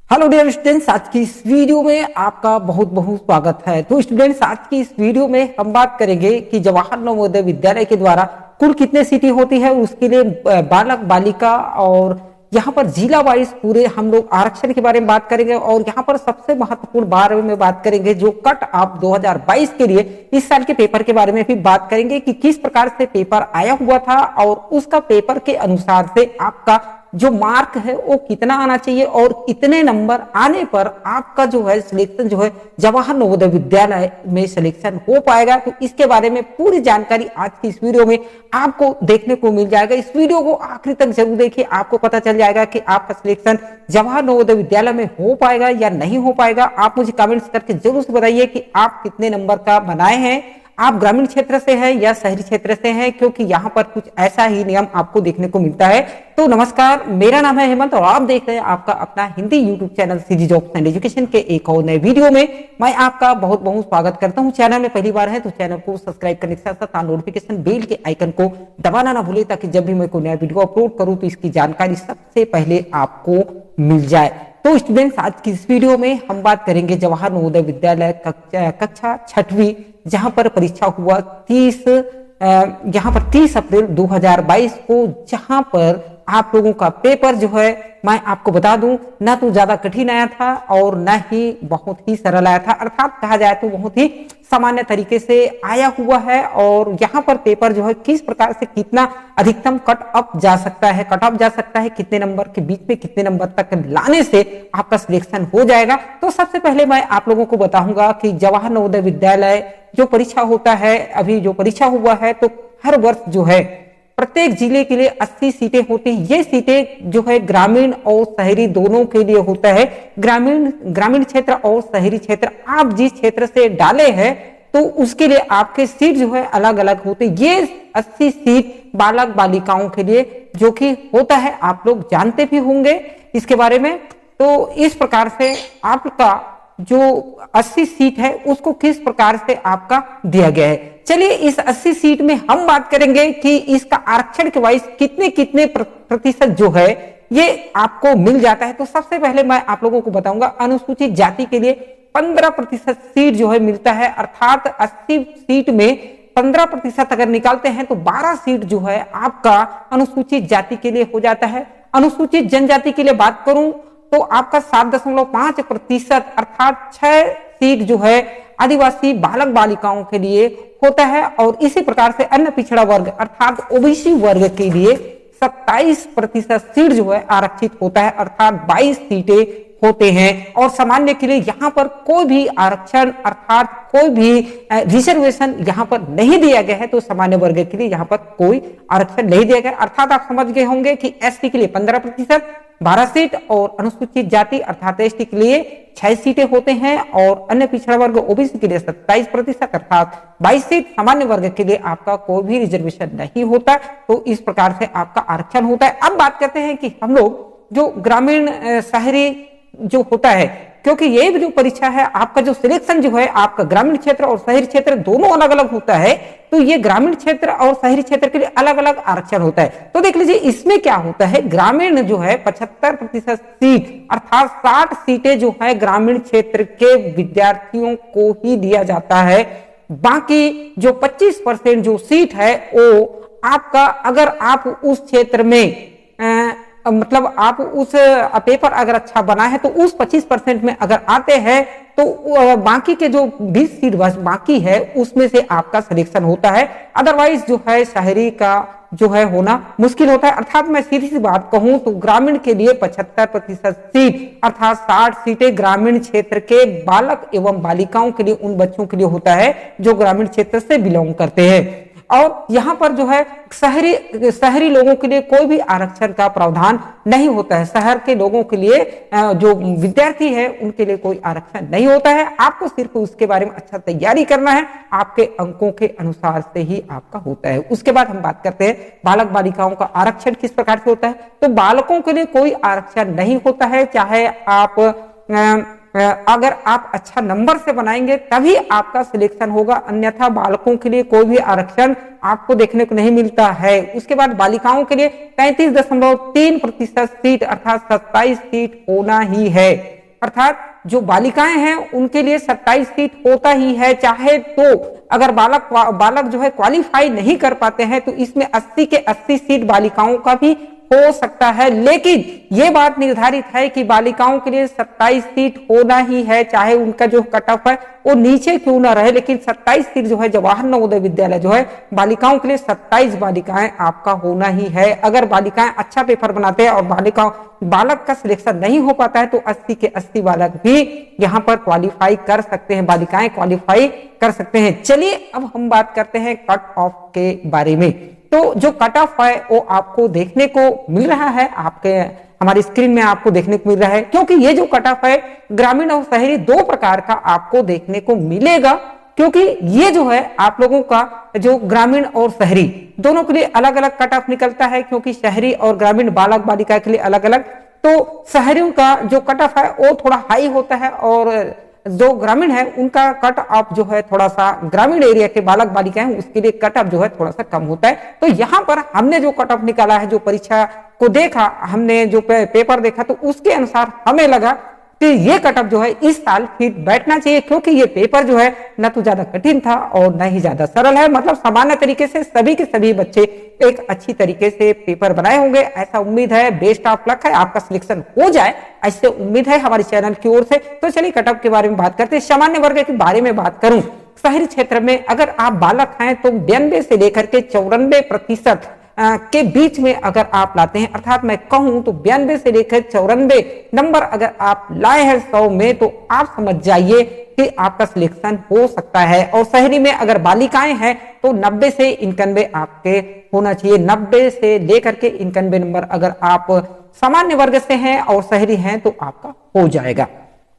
Hello dear students, आज की इस वीडियो में आपका बहुत बहुत स्वागत है। तो स्टूडेंट्स, आज की इस वीडियो में हम बात करेंगे कि जवाहर नवोदय विद्यालय के द्वारा कुल कितने सीटें होती है, उसके लिए बालक बालिका और यहाँ पर जिला वाइज पूरे हम लोग आरक्षण के बारे में बात करेंगे। और यहाँ पर सबसे महत्वपूर्ण बारे में बात करेंगे जो कट ऑफ 2022 के लिए इस साल के पेपर के बारे में भी बात करेंगे कि किस प्रकार से पेपर आया हुआ था और उसका पेपर के अनुसार से आपका जो मार्क है वो कितना आना चाहिए और इतने नंबर आने पर आपका जो है सिलेक्शन जो है जवाहर नवोदय विद्यालय में सिलेक्शन हो पाएगा। तो इसके बारे में पूरी जानकारी आज की इस वीडियो में आपको देखने को मिल जाएगा। इस वीडियो को आखिर तक जरूर देखिए, आपको पता चल जाएगा कि आपका सिलेक्शन जवाहर नवोदय विद्यालय में हो पाएगा या नहीं हो पाएगा। आप मुझे कमेंट्स करके जरूर से बताइए कि आप कितने नंबर का बनाए हैं, आप ग्रामीण क्षेत्र से हैं या शहरी क्षेत्र से हैं, क्योंकि यहाँ पर कुछ ऐसा ही नियम आपको देखने को मिलता है। तो नमस्कार, मेरा नाम है हेमंत और आप देख रहे हैं आपका अपना Hindi YouTube channel CG jobs and education के एक और नए वीडियो में मैं आपका बहुत बहुत स्वागत करता हूँ। चैनल में पहली बार है तो चैनल को सब्सक्राइब करने के साथ साथ नोटिफिकेशन बेल के आइकन को दबाना ना भूले, ताकि जब भी मैं कोई नया वीडियो अपलोड करूँ तो इसकी जानकारी सबसे पहले आपको मिल जाए। तो स्टूडेंट्स, आज की इस वीडियो में हम बात करेंगे जवाहर नवोदय विद्यालय कक्षा 6वीं, जहां पर परीक्षा हुआ 30 अप्रैल 2022 को, जहां पर आप लोगों का पेपर जो है मैं आपको बता दूं ना तो ज्यादा कठिन आया था और ना ही बहुत ही सरल आया था, अर्थात कहा जाए तो बहुत ही सामान्य तरीके से आया हुआ है। और यहाँ पर पेपर जो है किस प्रकार से कितना अधिकतम कट ऑफ जा सकता है, कितने नंबर के बीच में कितने नंबर तक लाने से आपका सिलेक्शन हो जाएगा। तो सबसे पहले मैं आप लोगों को बताऊंगा कि जवाहर नवोदय विद्यालय जो परीक्षा होता है, अभी जो परीक्षा हुआ है, तो हर वर्ष जो है प्रत्येक जिले के लिए 80 सीटें होती हैं। ये सीटें जो है ग्रामीण और शहरी दोनों के लिए होता है। ग्रामीण क्षेत्र और शहरी क्षेत्र, आप जिस क्षेत्र से डाले हैं तो उसके लिए आपके सीट जो है अलग अलग होते हैं। ये 80 सीट बालक बालिकाओं के लिए जो कि होता है, आप लोग जानते भी होंगे इसके बारे में। तो इस प्रकार से आपका जो 80 सीट है उसको किस प्रकार से आपका दिया गया है। चलिए, इस 80 सीट में हम बात करेंगे कि इसका आरक्षण के वाइज कितने कितने प्रतिशत जो है ये आपको मिल जाता है। तो सबसे पहले मैं आप लोगों को बताऊंगा, अनुसूचित जाति के लिए 15% सीट जो है मिलता है, अर्थात 80 सीट में 15% अगर निकालते हैं तो 12 सीट जो है आपका अनुसूचित जाति के लिए हो जाता है। अनुसूचित जनजाति के लिए बात करूं तो आपका 7.5% अर्थात 6 सीट जो है आदिवासी बालक बालिकाओं के लिए होता है। और इसी प्रकार से अन्य पिछड़ा वर्ग अर्थात ओबीसी वर्ग के लिए 27% सीट जो है आरक्षित होता है, अर्थात 22 सीटें होते हैं। और सामान्य के लिए यहाँ पर कोई भी आरक्षण अर्थात कोई भी रिजर्वेशन यहाँ पर नहीं दिया गया है। तो सामान्य वर्ग के लिए यहाँ पर कोई आरक्षण नहीं दिया गया, अर्थात आप समझ गए होंगे कि एसटी के लिए 15%, 12 सीट, और अनुसूचित जाति अर्थात एसटी के लिए 6 सीटें होते हैं, और अन्य पिछड़ा वर्ग ओबीसी के लिए 27% अर्थात 22 सीट। सामान्य वर्ग के लिए आपका कोई भी रिजर्वेशन नहीं होता। तो इस प्रकार से आपका आरक्षण होता है। अब बात करते हैं कि हम लोग जो ग्रामीण शहरी जो होता है, क्योंकि ये जो परीक्षा है आपका जो सिलेक्शन जो है आपका ग्रामीण क्षेत्र और शहरी क्षेत्र दोनों अलग अलग होता है। तो ये ग्रामीण क्षेत्र और शहरी क्षेत्र के लिए अलग अलग आरक्षण होता है। तो देख लीजिए इसमें क्या होता है, ग्रामीण जो है 75% सीट अर्थात 60 सीटें जो है ग्रामीण क्षेत्र के विद्यार्थियों को ही दिया जाता है। बाकी जो 25% जो सीट है वो आपका, अगर आप उस क्षेत्र में मतलब आप उस पेपर अगर अच्छा बना है तो उस 25% में अगर आते हैं तो बाकी के जो 20 सीट बस बाकी है उसमें से आपका सिलेक्शन होता है। अदरवाइज जो है शहरी का जो है होना मुश्किल होता है। अर्थात मैं सीधी सी बात कहूं तो ग्रामीण के लिए 75% सीट अर्थात 60 सीटें ग्रामीण क्षेत्र के बालक एवं बालिकाओं के लिए, उन बच्चों के लिए होता है जो ग्रामीण क्षेत्र से बिलोंग करते हैं। और यहाँ पर जो है शहरी लोगों के लिए कोई भी आरक्षण का प्रावधान नहीं होता है। शहर के लोगों के लिए जो विद्यार्थी है उनके लिए कोई आरक्षण नहीं होता है। आपको सिर्फ उसके बारे में अच्छा तैयारी करना है, आपके अंकों के अनुसार से ही आपका होता है। उसके बाद हम बात करते हैं बालक बालिकाओं का आरक्षण किस प्रकार से होता है। तो बालकों के लिए कोई आरक्षण नहीं होता है, चाहे आप अगर आप अच्छा नंबर से बनाएंगे तभी आपका सिलेक्शन होगा, अन्यथा बालकों के लिए कोई भी आरक्षण आपको देखने को नहीं मिलता है। उसके बाद बालिकाओं के लिए 33.3% सीट अर्थात 27 सीट होना ही है। अर्थात जो बालिकाएं हैं उनके लिए 27 सीट होता ही है, चाहे तो अगर बालक जो है क्वालिफाई नहीं कर पाते हैं तो इसमें 80 के 80 सीट बालिकाओं का भी हो सकता है। लेकिन ये बात निर्धारित है कि बालिकाओं के लिए 27 सीट होना ही है, चाहे उनका जो कट ऑफ है वो नीचे क्यों ना रहे, लेकिन 27 सीट जो है जवाहर नवोदय विद्यालय जो है बालिकाओं के लिए 27 बालिकाएं आपका होना ही है। अगर बालिकाएं अच्छा पेपर बनाते हैं और बालक का सिलेक्शन नहीं हो पाता है तो 80 के 80 बालक भी यहाँ पर क्वालिफाई कर सकते हैं, बालिकाएं क्वालिफाई कर सकते हैं। चलिए अब हम बात करते हैं कट ऑफ के बारे में। तो जो कट ऑफ है वो आपको देखने को मिल रहा है, आपके हमारी स्क्रीन में आपको देखने को मिल रहा है, क्योंकि ये जो कट ऑफ है ग्रामीण और शहरी दो प्रकार का आपको देखने को मिलेगा, क्योंकि ये जो है आप लोगों का जो ग्रामीण और शहरी दोनों के लिए अलग अलग कट ऑफ निकलता है, क्योंकि शहरी और ग्रामीण बालक बालिका के लिए अलग अलग। तो शहरियों का जो कट ऑफ है वो थोड़ा हाई होता है और जो ग्रामीण है उनका कट ऑफ जो है थोड़ा सा, ग्रामीण एरिया के बालक बालिका हैं उसके लिए कट ऑफ जो है थोड़ा सा कम होता है। तो यहाँ पर हमने जो कट ऑफ निकाला है, जो परीक्षा को देखा, हमने जो पेपर देखा, तो उसके अनुसार हमें लगा कि ये कट ऑफ जो है इस साल फिट बैठना चाहिए, क्योंकि ये पेपर जो है न तो ज्यादा कठिन था और न ही ज्यादा सरल है। मतलब सामान्य तरीके से सभी के सभी बच्चे एक अच्छी तरीके से पेपर बनाए होंगे, ऐसा उम्मीद है। बेस्ट ऑफ लक है, आपका सिलेक्शन हो जाए ऐसे उम्मीद है हमारे चैनल की ओर से। तो चलिए कट ऑफ के बारे में बात करते हैं। सामान्य वर्ग के बारे में बात करूं, शहरी क्षेत्र में अगर आप बालक हैं तो 92 से लेकर के 94% के बीच में अगर आप लाते हैं, अर्थात मैं कहूं तो 92 से लेकर 94 नंबर अगर आप लाए हैं 100 में, तो आप समझ जाइए कि आपका सिलेक्शन हो सकता है। और शहरी में अगर बालिकाएं हैं तो 90 से 91 आपके होना चाहिए। 90 से लेकर के 91 नंबर अगर आप सामान्य वर्ग से हैं और शहरी हैं तो आपका हो जाएगा।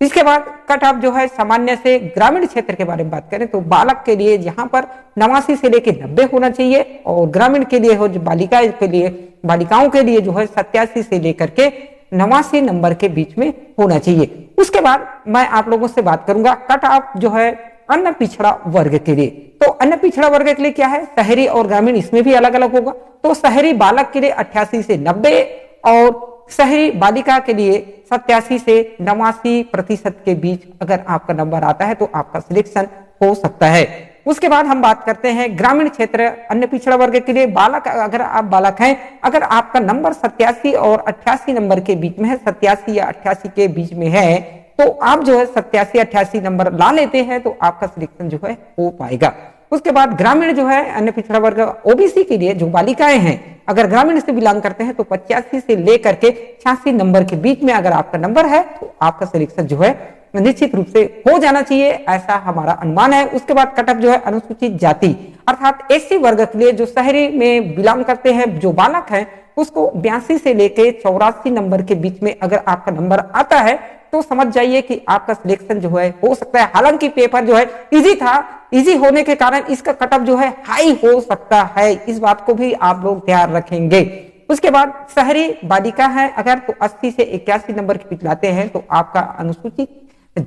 इसके बाद कट ऑफ जो है सामान्य से ग्रामीण क्षेत्र के बारे में बात करें तो बालक के लिए यहाँ पर 89 से लेकर 90 होना चाहिए और ग्रामीण के लिए हो, जो बालिकाओं के लिए जो है 87 से लेकर के 89 नंबर के बीच में होना चाहिए। उसके बाद मैं आप लोगों से बात करूंगा कट ऑफ जो है अन्य पिछड़ा वर्ग के लिए। तो अन्य पिछड़ा वर्ग के लिए क्या है, शहरी और ग्रामीण इसमें भी अलग अलग होगा। तो शहरी बालक के लिए 88 से 90 और शहरी बालिका के लिए 87 से 89% के बीच अगर आपका नंबर आता है तो आपका सिलेक्शन हो सकता है। उसके बाद हम बात करते हैं ग्रामीण क्षेत्र अन्य पिछड़ा वर्ग के लिए। बालक अगर आप बालक हैं, अगर आपका नंबर 87 और 88 नंबर के बीच में है, 87 या 88 के बीच में है, तो आप जो है 87-88 नंबर ला लेते हैं तो आपका सिलेक्शन जो है हो पाएगा। उसके बाद ग्रामीण जो है अन्य पिछड़ा वर्ग ओबीसी के लिए जो बालिकाएं हैं अगर ग्रामीण से बिलोंग करते हैं तो 85 से लेकर के 86 नंबर के बीच में अगर आपका नंबर है तो आपका सिलेक्शन जो है निश्चित रूप से हो जाना चाहिए, ऐसा हमारा अनुमान है। उसके बाद कट ऑफ जो है अनुसूचित जाति अर्थात एससी वर्ग के लिए जो शहरी में बिलोंग करते हैं जो बालक है उसको 82 से लेकर 84 नंबर के बीच में अगर आपका नंबर आता है तो समझ जाइए कि आपका सिलेक्शन जो है हो सकता है। हालांकि पेपर जो है इजी था, इजी होने के कारण इसका कट ऑफ जो है हाई हो सकता है, इस बात को भी आप लोग ध्यान रखेंगे। उसके बाद शहरी बालिका है अगर तो 80 से 81 नंबर के बीच लाते हैं तो आपका अनुसूचित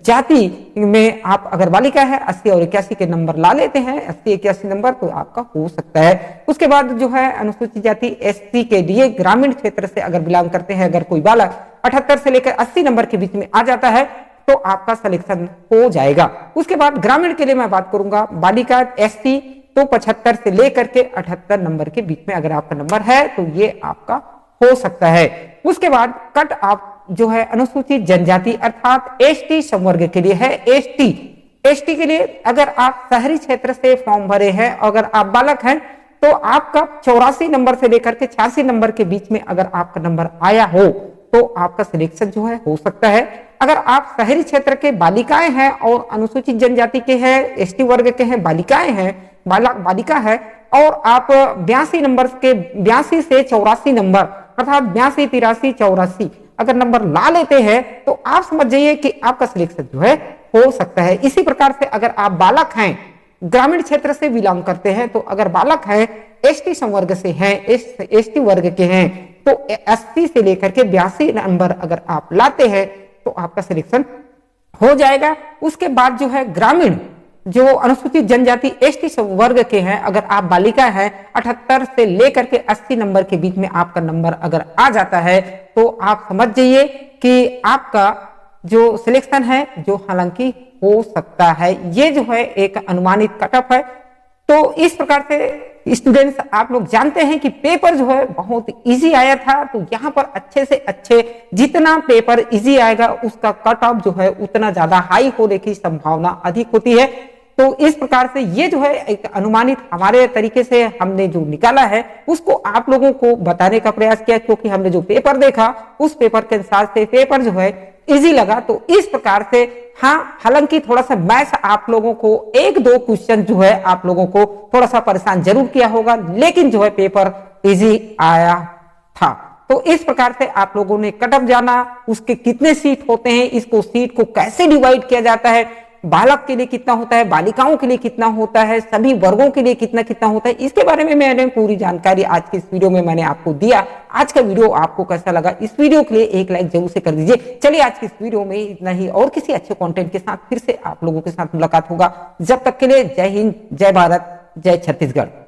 जाति में आप अगर बालिका है 80 और 81 के नंबर ला लेते हैं, 80-81 नंबर तो आपका हो सकता है। उसके बाद जो है अनुसूचित जाति एसटी के लिए ग्रामीण क्षेत्र से अगर बिलोंग करते हैं अगर कोई बालक 78 से लेकर 80 नंबर के बीच में आ जाता है तो आपका सिलेक्शन हो जाएगा। उसके बाद ग्रामीण के लिए मैं बात करूंगा बालिका एसटी तो 75 से लेकर के 78 नंबर के बीच में अगर आपका नंबर है तो ये आपका हो सकता है। उसके बाद कट ऑफ जो है अनुसूचित जनजाति अर्थात एसटी संवर्ग के लिए है। एसटी के लिए अगर आप शहरी क्षेत्र से फॉर्म भरे हैं, अगर आप बालक हैं तो आपका 84 नंबर से लेकर के 86 नंबर के बीच में अगर आपका नंबर आया हो तो आपका सिलेक्शन जो है हो सकता है। अगर आप शहरी क्षेत्र के बालिकाएं हैं और अनुसूचित जनजाति के हैं, एसटी वर्ग के हैं, बालिकाएं हैं, बालिका है और आप 82 नंबर के 82 से 84 नंबर अर्थात 82-83-84 अगर नंबर ला लेते हैं तो आप समझ जाइए कि आपका सिलेक्शन जो है हो सकता है। इसी प्रकार से अगर आप बालक हैं ग्रामीण क्षेत्र से बिलोंग करते हैं तो अगर बालक हैं एसटी संवर्ग से हैं, एसटी वर्ग के हैं तो 80 से लेकर के 82 नंबर अगर आप लाते हैं तो आपका सिलेक्शन हो जाएगा। उसके बाद जो है ग्रामीण जो अनुसूचित जनजाति एसटी वर्ग के हैं अगर आप बालिका हैं 78 से लेकर के 80 नंबर के बीच में आपका नंबर अगर आ जाता है तो आप समझ जाइए कि आपका जो सिलेक्शन है जो हालांकि हो सकता है। ये जो है एक अनुमानित कटअप है। तो इस प्रकार से स्टूडेंट्स आप लोग जानते हैं कि पेपर जो है बहुत इजी आया था। तो यहाँ पर अच्छे से अच्छे जितना पेपर इजी आएगा उसका कट ऑफ जो है उतना ज्यादा हाई होने की संभावना अधिक होती है। तो इस प्रकार से ये जो है एक अनुमानित हमारे तरीके से हमने जो निकाला है उसको आप लोगों को बताने का प्रयास किया, क्योंकि हमने जो पेपर देखा उस पेपर के अनुसार से पेपर जो है इजी लगा। तो इस प्रकार से हाँ, हालांकि थोड़ा सा मैथ्स आप लोगों को एक दो क्वेश्चन जो है आप लोगों को थोड़ा सा परेशान जरूर किया होगा, लेकिन जो है पेपर इजी आया था। तो इस प्रकार से आप लोगों ने कटअप जाना, उसके कितने सीट होते हैं, इसको सीट को कैसे डिवाइड किया जाता है, बालक के लिए कितना होता है, बालिकाओं के लिए कितना होता है, सभी वर्गों के लिए कितना कितना होता है, इसके बारे में मैंने पूरी जानकारी आज के इस वीडियो में मैंने आपको दिया। आज का वीडियो आपको कैसा लगा, इस वीडियो के लिए एक लाइक जरूर से कर दीजिए। चलिए आज की इस वीडियो में इतना ही, और किसी अच्छे कंटेंट के साथ फिर से आप लोगों के साथ मुलाकात होगा। जब तक के लिए जय हिंद, जय भारत, जय छत्तीसगढ़।